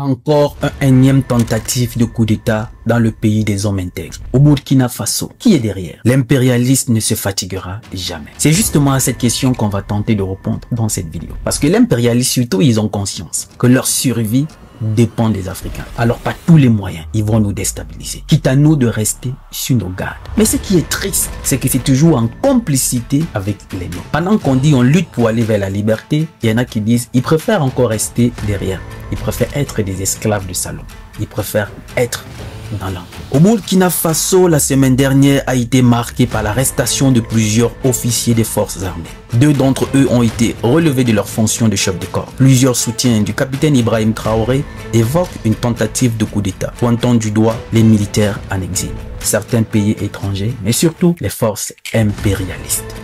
Encore un énième tentative de coup d'État dans le pays des hommes intègres. Au Burkina Faso, qui est derrière? L'impérialisme ne se fatiguera jamais. C'est justement à cette question qu'on va tenter de répondre dans cette vidéo. Parce que l'impérialisme, surtout, ils ont conscience que leur survie dépend des Africains. Alors par tous les moyens, ils vont nous déstabiliser. Quitte à nous de rester sur nos gardes. Mais ce qui est triste, c'est que c'est toujours en complicité avec les nôtres. Pendant qu'on dit on lutte pour aller vers la liberté, il y en a qui disent ils préfèrent encore rester derrière. Ils préfèrent être des esclaves de salon. Ils préfèrent être dans l'empire. Au Burkina Faso, la semaine dernière a été marquée par l'arrestation de plusieurs officiers des forces armées. 2 d'entre eux ont été relevés de leurs fonctions de chef de corps. Plusieurs soutiens du capitaine Ibrahim Traoré évoquent une tentative de coup d'État, pointant du doigt les militaires en exil, certains pays étrangers, mais surtout les forces impérialistes.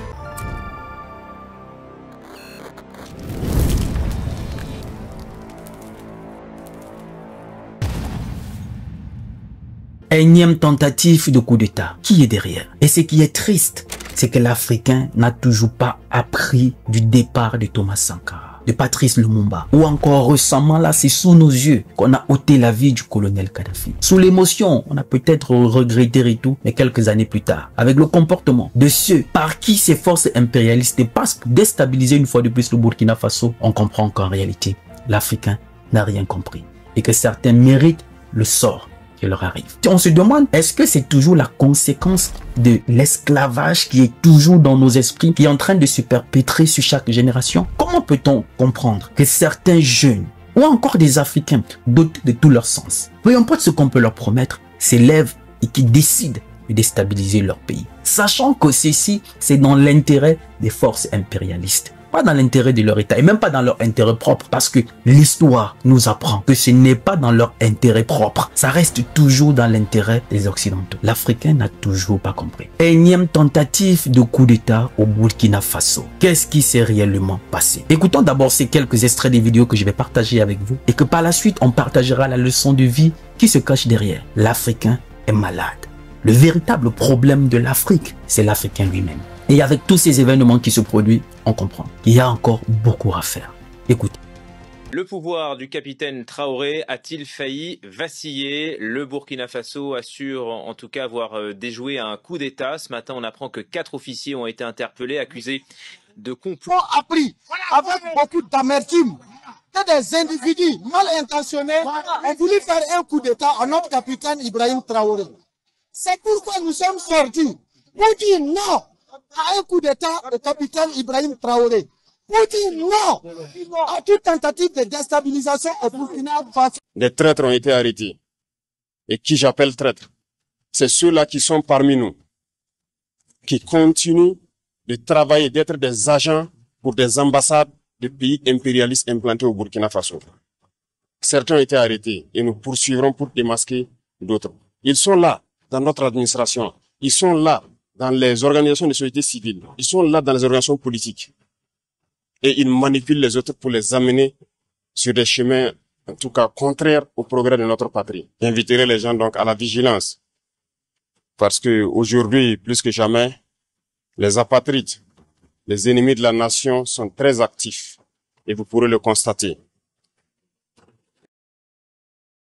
Énième tentative de coup d'État. Qui est derrière? Et ce qui est triste, c'est que l'Africain n'a toujours pas appris du départ de Thomas Sankara, de Patrice Lumumba, ou encore récemment là, c'est sous nos yeux qu'on a ôté la vie du colonel Kadhafi. Sous l'émotion, on a peut-être regretté et tout, mais quelques années plus tard, avec le comportement de ceux par qui ces forces impérialistes passent pour déstabiliser une fois de plus le Burkina Faso, on comprend qu'en réalité, l'Africain n'a rien compris et que certains méritent le sort qui leur arrive. On se demande, est-ce que c'est toujours la conséquence de l'esclavage qui est toujours dans nos esprits, qui est en train de se perpétrer sur chaque génération? Comment peut-on comprendre que certains jeunes, ou encore des Africains, dotés de tout leur sens, peu importe ce qu'on peut leur promettre, s'élèvent et qui décident de déstabiliser leur pays, sachant que ceci, c'est dans l'intérêt des forces impérialistes? Pas dans l'intérêt de leur État et même pas dans leur intérêt propre, parce que l'histoire nous apprend que ce n'est pas dans leur intérêt propre, ça reste toujours dans l'intérêt des Occidentaux. L'Africain n'a toujours pas compris. Énième tentative de coup d'État au Burkina Faso. Qu'est-ce qui s'est réellement passé? Écoutons d'abord ces quelques extraits des vidéos que je vais partager avec vous et que par la suite on partagera la leçon de vie qui se cache derrière. L'Africain est malade. Le véritable problème de l'Afrique, c'est l'Africain lui-même. Et avec tous ces événements qui se produisent, on comprend qu'il y a encore beaucoup à faire. Écoutez. Le pouvoir du capitaine Traoré a-t-il failli vaciller? Le Burkina Faso assure en tout cas avoir déjoué un coup d'État. Ce matin, on apprend que 4 officiers ont été interpellés, accusés de complot. On a appris avec beaucoup d'amertume que des individus mal intentionnés ont voulu faire un coup d'État à notre capitaine Ibrahim Traoré. C'est pourquoi nous sommes sortis pour dire non à un coup d'État du capitaine Ibrahim Traoré. Pour dire non à toute tentative de déstabilisation au Burkina Faso. Des traîtres ont été arrêtés. Et qui j'appelle traîtres, c'est ceux-là qui sont parmi nous, qui continuent de travailler, d'être des agents pour des ambassades de pays impérialistes implantés au Burkina Faso. Certains ont été arrêtés et nous poursuivrons pour démasquer d'autres. Ils sont là dans notre administration. Ils sont là dans les organisations de société civile. Ils sont là dans les organisations politiques. Et ils manipulent les autres pour les amener sur des chemins, en tout cas, contraires au progrès de notre patrie. J'inviterai les gens donc à la vigilance. Parce que aujourd'hui, plus que jamais, les apatrides, les ennemis de la nation sont très actifs. Et vous pourrez le constater.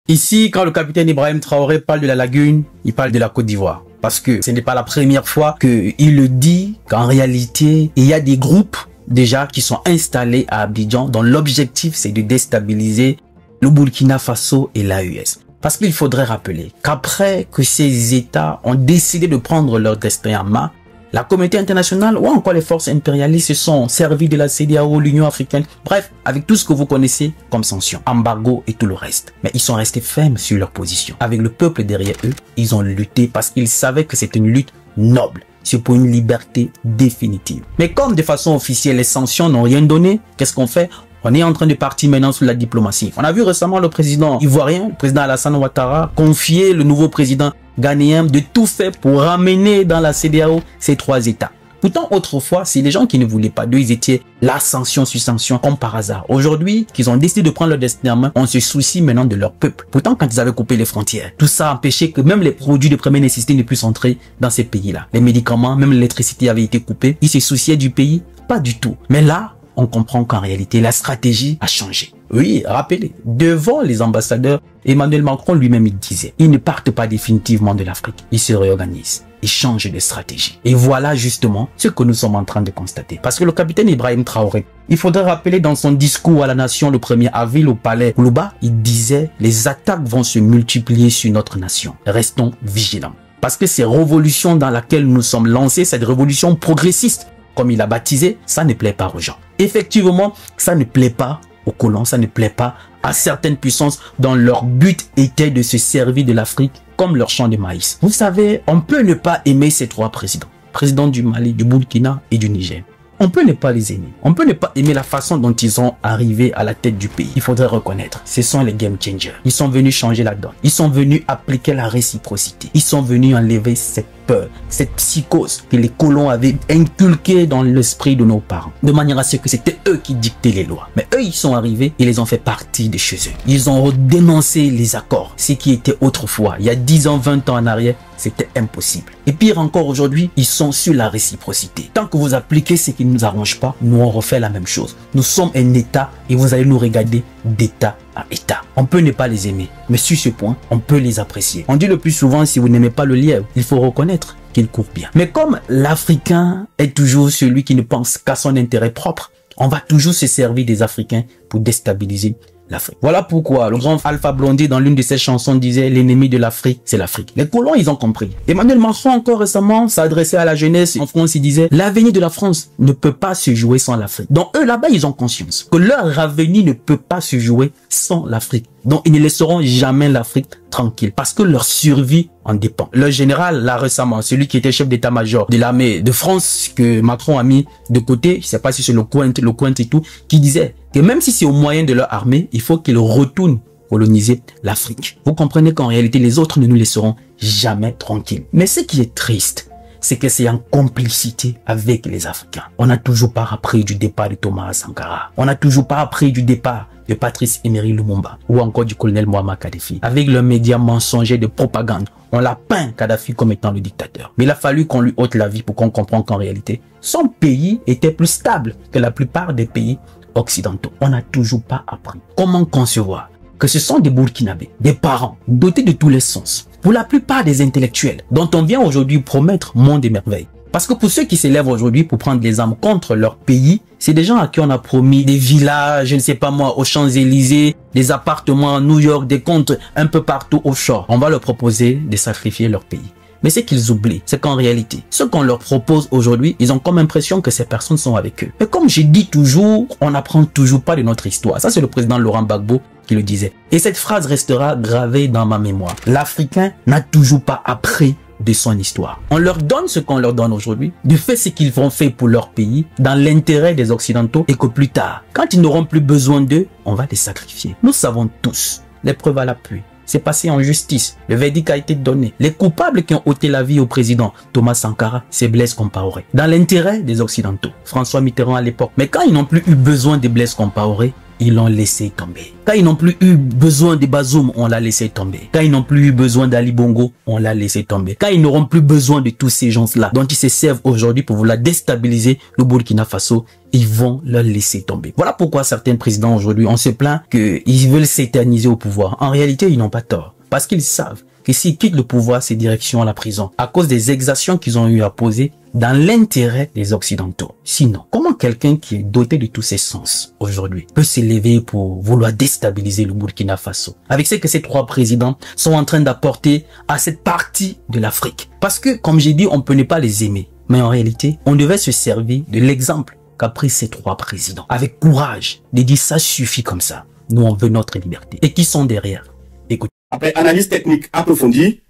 Ici, quand le capitaine Ibrahim Traoré parle de la lagune, il parle de la Côte d'Ivoire. Parce que ce n'est pas la première fois qu'il le dit qu'en réalité, il y a des groupes déjà qui sont installés à Abidjan dont l'objectif c'est de déstabiliser le Burkina Faso et l'AES. Parce qu'il faudrait rappeler qu'après que ces États ont décidé de prendre leur destin en main, la communauté internationale ou encore les forces impérialistes se sont servis de la CEDEAO, l'Union africaine, bref, avec tout ce que vous connaissez comme sanctions, embargo et tout le reste. Mais ils sont restés fermes sur leur position. Avec le peuple derrière eux, ils ont lutté parce qu'ils savaient que c'est une lutte noble. C'est pour une liberté définitive. Mais comme de façon officielle, les sanctions n'ont rien donné, qu'est-ce qu'on fait? On est en train de partir maintenant sur la diplomatie. On a vu récemment le président ivoirien, le président Alassane Ouattara, confier le nouveau président ghanéen de tout faire pour ramener dans la CEDEAO ces 3 États. Pourtant, autrefois, c'est les gens qui ne voulaient pas d'eux, ils étaient la sanction sur sanction, comme par hasard. Aujourd'hui, qu'ils ont décidé de prendre leur destin en main, on se soucie maintenant de leur peuple. Pourtant, quand ils avaient coupé les frontières, tout ça a empêché que même les produits de première nécessité ne puissent entrer dans ces pays-là. Les médicaments, même l'électricité avait été coupée. Ils se souciaient du pays? Pas du tout. Mais là, on comprend qu'en réalité, la stratégie a changé. Oui, rappelez, devant les ambassadeurs, Emmanuel Macron lui-même il disait, ils ne partent pas définitivement de l'Afrique, ils se réorganisent, ils changent de stratégie. Et voilà justement ce que nous sommes en train de constater. Parce que le capitaine Ibrahim Traoré, il faudrait rappeler dans son discours à la nation le 1er avril au palais Koulouba, il disait, les attaques vont se multiplier sur notre nation. Restons vigilants. Parce que ces révolutions dans laquelle nous sommes lancés, cette révolution progressiste, comme il a baptisé, ça ne plaît pas aux gens. Effectivement, ça ne plaît pas aux colons, ça ne plaît pas à certaines puissances dont leur but était de se servir de l'Afrique comme leur champ de maïs. Vous savez, on peut ne pas aimer ces trois présidents. Président du Mali, du Burkina et du Niger. On peut ne pas les aimer. On peut ne pas aimer la façon dont ils sont arrivés à la tête du pays. Il faudrait reconnaître, ce sont les game changers. Ils sont venus changer la donne. Ils sont venus appliquer la réciprocité. Ils sont venus enlever cette peur, cette psychose que les colons avaient inculquée dans l'esprit de nos parents. De manière à ce que c'était eux qui dictaient les lois. Mais eux, ils sont arrivés et les ont fait partie de chez eux. Ils ont dénoncé les accords. Ce qui était autrefois, il y a 10 ans, 20 ans en arrière, c'était impossible. Et pire encore aujourd'hui, ils sont sur la réciprocité. Tant que vous appliquez ce qui ne nous arrange pas, nous on refait la même chose. Nous sommes un État et vous allez nous regarder d'État à État. On peut ne pas les aimer, mais sur ce point, on peut les apprécier. On dit le plus souvent, si vous n'aimez pas le lièvre, il faut reconnaître qu'il court bien. Mais comme l'Africain est toujours celui qui ne pense qu'à son intérêt propre, on va toujours se servir des Africains pour déstabiliser l'Afrique. Voilà pourquoi le grand Alpha Blondy dans l'une de ses chansons disait l'ennemi de l'Afrique, c'est l'Afrique. Les colons, ils ont compris. Emmanuel Macron encore récemment s'adressait à la jeunesse en France, il disait l'avenir de la France ne peut pas se jouer sans l'Afrique. Donc eux là-bas, ils ont conscience que leur avenir ne peut pas se jouer sans l'Afrique. Donc ils ne laisseront jamais l'Afrique tranquille parce que leur survie en dépend. Le général là récemment, celui qui était chef d'état-major de l'armée de France que Macron a mis de côté, je sais pas si c'est le Cointe et tout, qui disait que même si c'est au moyen de leur armée, il faut qu'ils retournent coloniser l'Afrique. Vous comprenez qu'en réalité, les autres ne nous laisseront jamais tranquilles. Mais ce qui est triste, c'est que c'est en complicité avec les Africains. On n'a toujours pas appris du départ de Thomas Sankara. On n'a toujours pas appris du départ de Patrice Emery Lumumba ou encore du colonel Muammar Kadhafi. Avec leurs médias mensongers de propagande, on l'a peint Kadhafi comme étant le dictateur. Mais il a fallu qu'on lui ôte la vie pour qu'on comprenne qu'en réalité, son pays était plus stable que la plupart des pays occidentaux. On n'a toujours pas appris. Comment concevoir que ce sont des Burkinabés, des parents dotés de tous les sens, pour la plupart des intellectuels, dont on vient aujourd'hui promettre monde et merveille. Parce que pour ceux qui s'élèvent aujourd'hui pour prendre les armes contre leur pays, c'est des gens à qui on a promis des villas, je ne sais pas moi, aux Champs-Élysées, des appartements à New York, des comptes un peu partout offshore. On va leur proposer de sacrifier leur pays. Mais ce qu'ils oublient, c'est qu'en réalité, ce qu'on leur propose aujourd'hui, ils ont comme impression que ces personnes sont avec eux. Mais comme je dis toujours, on n'apprend toujours pas de notre histoire. Ça, c'est le président Laurent Gbagbo qui le disait. Et cette phrase restera gravée dans ma mémoire. L'Africain n'a toujours pas appris de son histoire. On leur donne ce qu'on leur donne aujourd'hui, de fait ce qu'ils vont faire pour leur pays, dans l'intérêt des Occidentaux, et que plus tard, quand ils n'auront plus besoin d'eux, on va les sacrifier. Nous savons tous, les preuves à l'appui. C'est passé en justice. Le verdict a été donné. Les coupables qui ont ôté la vie au président Thomas Sankara, c'est Blaise Compaoré. Dans l'intérêt des Occidentaux. François Mitterrand à l'époque. Mais quand ils n'ont plus eu besoin de Blaise Compaoré, ils l'ont laissé tomber. Quand ils n'ont plus eu besoin de Bazoum, on l'a laissé tomber. Quand ils n'ont plus eu besoin d'Ali Bongo, on l'a laissé tomber. Quand ils n'auront plus besoin de tous ces gens-là, dont ils se servent aujourd'hui pour vouloir déstabiliser le Burkina Faso, ils vont leur laisser tomber. Voilà pourquoi certains présidents aujourd'hui, on se plaint qu'ils veulent s'éterniser au pouvoir. En réalité, ils n'ont pas tort. Parce qu'ils savent que s'ils quittent le pouvoir, c'est direction à la prison. À cause des exactions qu'ils ont eu à poser dans l'intérêt des Occidentaux. Sinon, comment quelqu'un qui est doté de tous ses sens aujourd'hui peut s'élever pour vouloir déstabiliser le Burkina Faso? Avec ce que ces trois présidents sont en train d'apporter à cette partie de l'Afrique. Parce que, comme j'ai dit, on ne peut pas les aimer. Mais en réalité, on devait se servir de l'exemple qu'a pris ces trois présidents. Avec courage, de dire ça suffit comme ça. Nous, on veut notre liberté. Et qui sont derrière? Écoutez. Après analyse technique approfondie,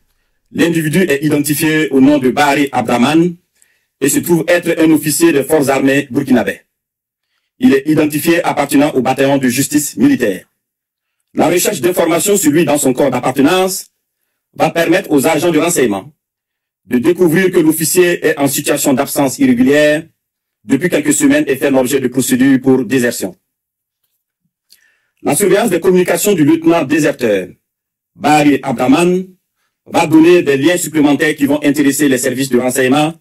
l'individu est identifié au nom de Bahari Abdraman et se trouve être un officier des forces armées burkinabais. Il est identifié appartenant au bataillon de justice militaire. La recherche d'informations sur lui dans son corps d'appartenance va permettre aux agents de renseignement de découvrir que l'officier est en situation d'absence irrégulière depuis quelques semaines et fait l'objet de procédures pour désertion. La surveillance des communications du lieutenant déserteur Bahari Abdraman va donner des liens supplémentaires qui vont intéresser les services de renseignement,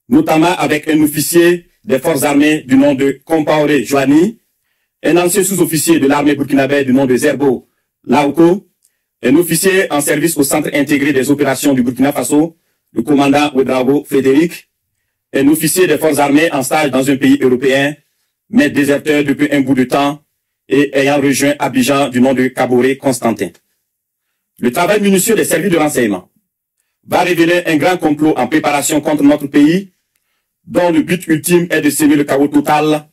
notamment avec un officier des forces armées du nom de Compaoré Joani, un ancien sous-officier de l'armée burkinabé du nom de Zerbo Laoko, un officier en service au centre intégré des opérations du Burkina Faso, le commandant Ouedraogo Frédéric, un officier des forces armées en stage dans un pays européen, mais déserteur depuis un bout de temps et ayant rejoint Abidjan du nom de Kaboré Constantin. Le travail minutieux des services de renseignement va révéler un grand complot en préparation contre notre pays, dont le but ultime est de semer le chaos total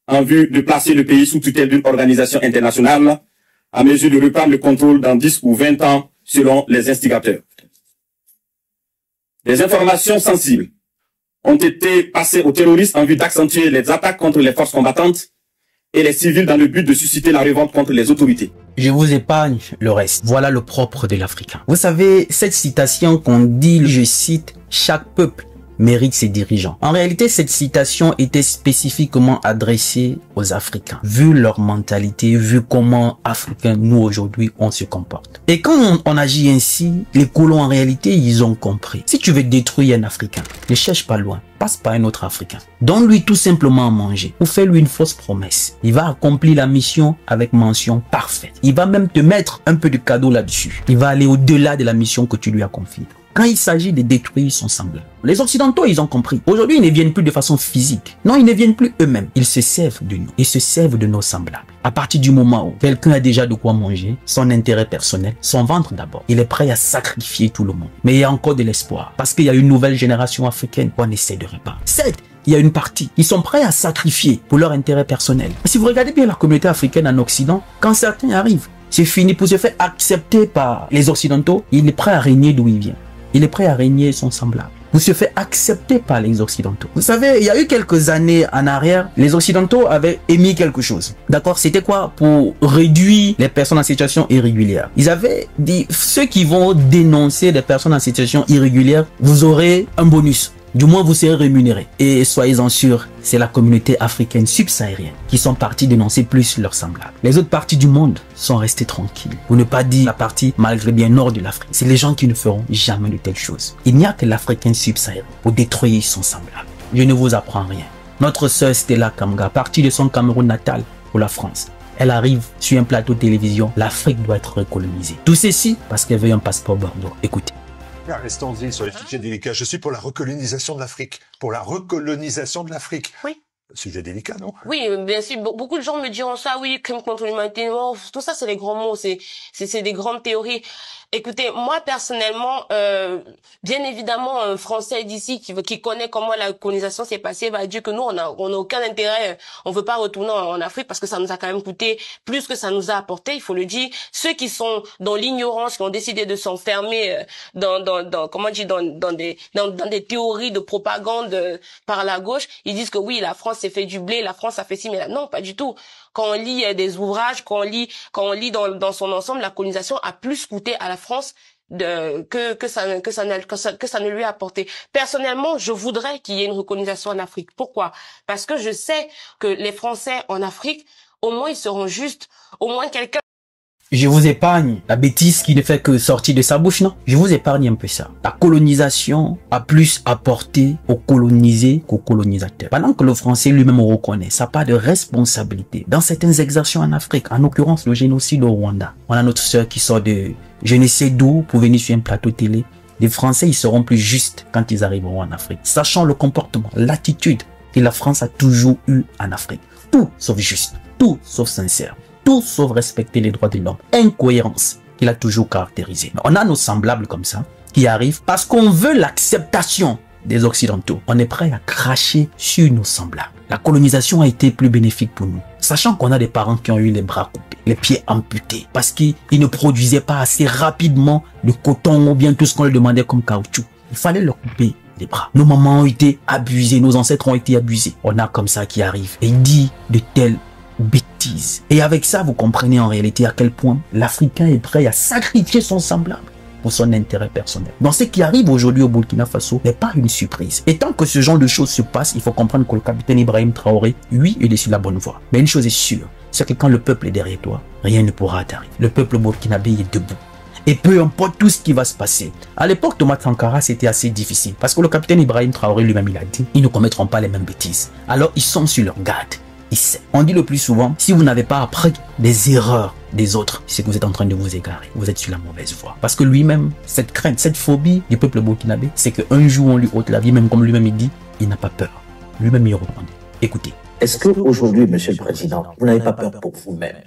en vue de placer le pays sous tutelle d'une organisation internationale à mesure de reprendre le contrôle dans 10 ou 20 ans selon les instigateurs. Des informations sensibles ont été passées aux terroristes en vue d'accentuer les attaques contre les forces combattantes et les civils dans le but de susciter la révolte contre les autorités. Je vous épargne le reste. Voilà le propre de l'Africain. Vous savez, cette citation qu'on dit, je cite, « Chaque peuple mérite ses dirigeants ». En réalité, cette citation était spécifiquement adressée aux Africains, vu leur mentalité, vu comment Africains, nous aujourd'hui, on se comporte. Et quand on agit ainsi, les colons en réalité, ils ont compris. Si tu veux détruire un Africain, ne cherche pas loin, passe par un autre Africain. Donne-lui tout simplement à manger ou fais-lui une fausse promesse. Il va accomplir la mission avec mention parfaite. Il va même te mettre un peu de cadeau là-dessus. Il va aller au-delà de la mission que tu lui as confiée. Quand il s'agit de détruire son semblable. Les Occidentaux, ils ont compris. Aujourd'hui, ils ne viennent plus de façon physique. Non, ils ne viennent plus eux-mêmes. Ils se servent de nous. Ils se servent de nos semblables. À partir du moment où quelqu'un a déjà de quoi manger, son intérêt personnel, son ventre d'abord, il est prêt à sacrifier tout le monde. Mais il y a encore de l'espoir. Parce qu'il y a une nouvelle génération africaine qu'on essaie de réparer. Certes, il y a une partie. Ils sont prêts à sacrifier pour leur intérêt personnel. Si vous regardez bien la communauté africaine en Occident, quand certains arrivent, c'est fini pour se faire accepter par les Occidentaux, il est prêt à régner d'où il vient. Il est prêt à régner son semblable. Vous se fait accepter par les Occidentaux. Vous savez, il y a eu quelques années en arrière, les Occidentaux avaient émis quelque chose. D'accord? C'était quoi? Pour réduire les personnes en situation irrégulière. Ils avaient dit, ceux qui vont dénoncer les personnes en situation irrégulière, vous aurez un bonus. Du moins, vous serez rémunérés. Et soyez-en sûrs, c'est la communauté africaine subsaharienne qui sont partis dénoncer plus leurs semblables. Les autres parties du monde sont restées tranquilles. Pour ne pas dire la partie malgré bien nord de l'Afrique. C'est les gens qui ne feront jamais de telles choses. Il n'y a que l'Africain subsaharien pour détruire son semblable. Je ne vous apprends rien. Notre sœur Stella Kamga, partie de son Cameroun natal pour la France. Elle arrive sur un plateau de télévision. L'Afrique doit être recolonisée. Tout ceci parce qu'elle veut un passeport Bordeaux. Écoutez. Restons-y sur les sujets délicats. Je suis pour la recolonisation de l'Afrique. Pour la recolonisation de l'Afrique. Oui. Sujet délicat, non? Oui, bien sûr. Beaucoup de gens me diront ça, oui, crime contre l'humanité, tout ça, c'est des grands mots, c'est des grandes théories. Écoutez, moi, personnellement, bien évidemment, un Français d'ici qui connaît comment la colonisation s'est passée va dire que nous, on a aucun intérêt, on veut pas retourner en Afrique parce que ça nous a quand même coûté plus que ça nous a apporté, il faut le dire. Ceux qui sont dans l'ignorance, qui ont décidé de s'enfermer dans des théories de propagande par la gauche, ils disent que oui, la France s'est fait du blé, la France a fait ci, mais là, non, pas du tout. Quand on lit des ouvrages, quand on lit dans son ensemble, la colonisation a plus coûté à la France que ça ne lui a apporté. Personnellement, je voudrais qu'il y ait une recolonisation en Afrique. Pourquoi? Parce que je sais que les Français en Afrique, au moins ils seront justes, au moins quelqu'un. Je vous épargne la bêtise qui ne fait que sortir de sa bouche, non? Je vous épargne un peu ça. La colonisation a plus apporté aux colonisés qu'aux colonisateurs. Pendant que le Français lui-même reconnaît sa part de responsabilité dans certaines exactions en Afrique, en l'occurrence le génocide au Rwanda. On a notre sœur qui sort de je ne sais d'où pour venir sur un plateau télé. Les Français, ils seront plus justes quand ils arriveront en Afrique. Sachant le comportement, l'attitude que la France a toujours eu en Afrique. Tout sauf juste, tout sauf sincère. Tout sauf respecter les droits de l'homme. Incohérence qu'il a toujours caractérisé. On a nos semblables comme ça qui arrivent parce qu'on veut l'acceptation des Occidentaux. On est prêt à cracher sur nos semblables. La colonisation a été plus bénéfique pour nous. Sachant qu'on a des parents qui ont eu les bras coupés, les pieds amputés, parce qu'ils ne produisaient pas assez rapidement de coton ou bien tout ce qu'on leur demandait comme caoutchouc. Il fallait leur couper les bras. Nos mamans ont été abusées, nos ancêtres ont été abusés. On a comme ça qui arrive et dit de telles bêtises. Et avec ça, vous comprenez en réalité à quel point l'Africain est prêt à sacrifier son semblable pour son intérêt personnel. Donc ce qui arrive aujourd'hui au Burkina Faso n'est pas une surprise. Et tant que ce genre de choses se passe, il faut comprendre que le capitaine Ibrahim Traoré, oui, il est sur la bonne voie. Mais une chose est sûre, c'est que quand le peuple est derrière toi, rien ne pourra t'arriver. Le peuple burkinabé est debout. Et peu importe tout ce qui va se passer. À l'époque, Thomas Sankara, c'était assez difficile. Parce que le capitaine Ibrahim Traoré lui-même, il a dit, ils ne commettront pas les mêmes bêtises. Alors, ils sont sur leur garde. il sait. On dit le plus souvent, si vous n'avez pas appris des erreurs des autres, c'est que vous êtes en train de vous égarer. Vous êtes sur la mauvaise voie. Parce que lui-même, cette crainte, cette phobie du peuple burkinabé, c'est qu'un jour on lui ôte la vie, même comme lui-même il dit, il n'a pas peur. Lui-même il reprend. Écoutez. Est-ce qu'aujourd'hui, Monsieur le Président, vous n'avez pas peur pour vous-même?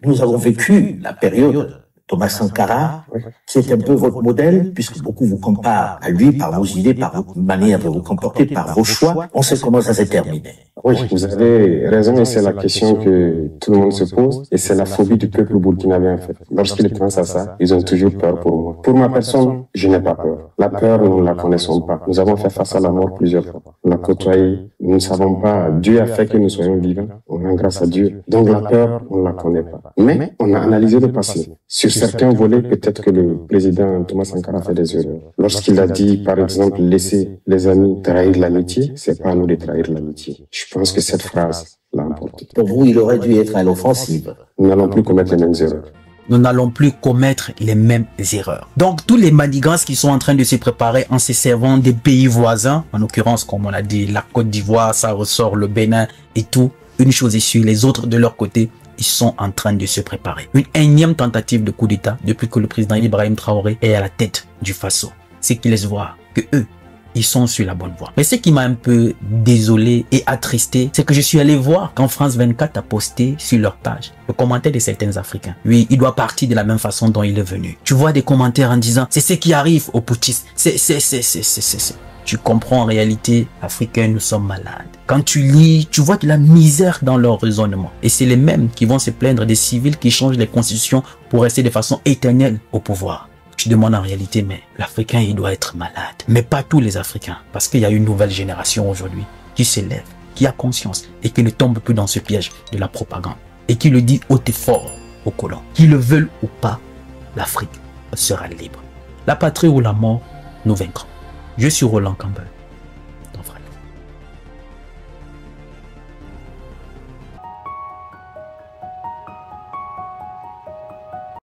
Nous avons vécu la période Thomas Sankara, qui est un peu votre modèle, puisque beaucoup vous comparent à lui par vos idées, par votre manière de vous comporter, par vos choix. On sait comment ça s'est terminé. Oui, vous avez raison, et c'est la question que tout le monde se pose, et c'est la phobie du peuple burkinabé, en fait. Lorsqu'ils pensent à ça, ils ont toujours peur pour moi. Pour ma personne, je n'ai pas peur. La peur, nous ne la connaissons pas. Nous avons fait face à la mort plusieurs fois. On l'a côtoyé. Nous ne savons pas. Dieu a fait que nous soyons vivants. On rend grâce à Dieu. Donc la peur, on ne la connaît pas. Mais on a analysé le passé. Sur certains volets, peut-être que le président Thomas Sankara a fait des erreurs. Lorsqu'il a dit, par exemple, laisser les amis trahir l'amitié, c'est pas à nous de trahir l'amitié. Je pense que cette phrase l'a emporté. Pour vous, il aurait dû être à l'offensive. Nous n'allons plus commettre les mêmes erreurs. Nous n'allons plus commettre les mêmes erreurs. Donc, tous les manigances qui sont en train de se préparer en se servant des pays voisins, en l'occurrence, comme on l'a dit, la Côte d'Ivoire, ça ressort, le Bénin et tout, une chose est sûre, les autres de leur côté, ils sont en train de se préparer. Une énième tentative de coup d'État depuis que le président Ibrahim Traoré est à la tête du Faso. C'est qu'ils laissent voir que eux, ils sont sur la bonne voie. Mais ce qui m'a un peu désolé et attristé, c'est que je suis allé voir quand France 24 a posté sur leur page le commentaire de certains Africains. Oui, il doit partir de la même façon dont il est venu. Tu vois des commentaires en disant, c'est ce qui arrive aux putschistes. Tu comprends en réalité, Africains, nous sommes malades. Quand tu lis, tu vois de la misère dans leur raisonnement. Et c'est les mêmes qui vont se plaindre des civils qui changent les constitutions pour rester de façon éternelle au pouvoir. Je demande en réalité, mais l'Africain, il doit être malade. Mais pas tous les Africains. Parce qu'il y a une nouvelle génération aujourd'hui qui s'élève, qui a conscience et qui ne tombe plus dans ce piège de la propagande. Et qui le dit haut et fort aux colons. Qu'ils le veulent ou pas, l'Afrique sera libre. La patrie ou la mort, nous vaincrons. Je suis Roland Campbell.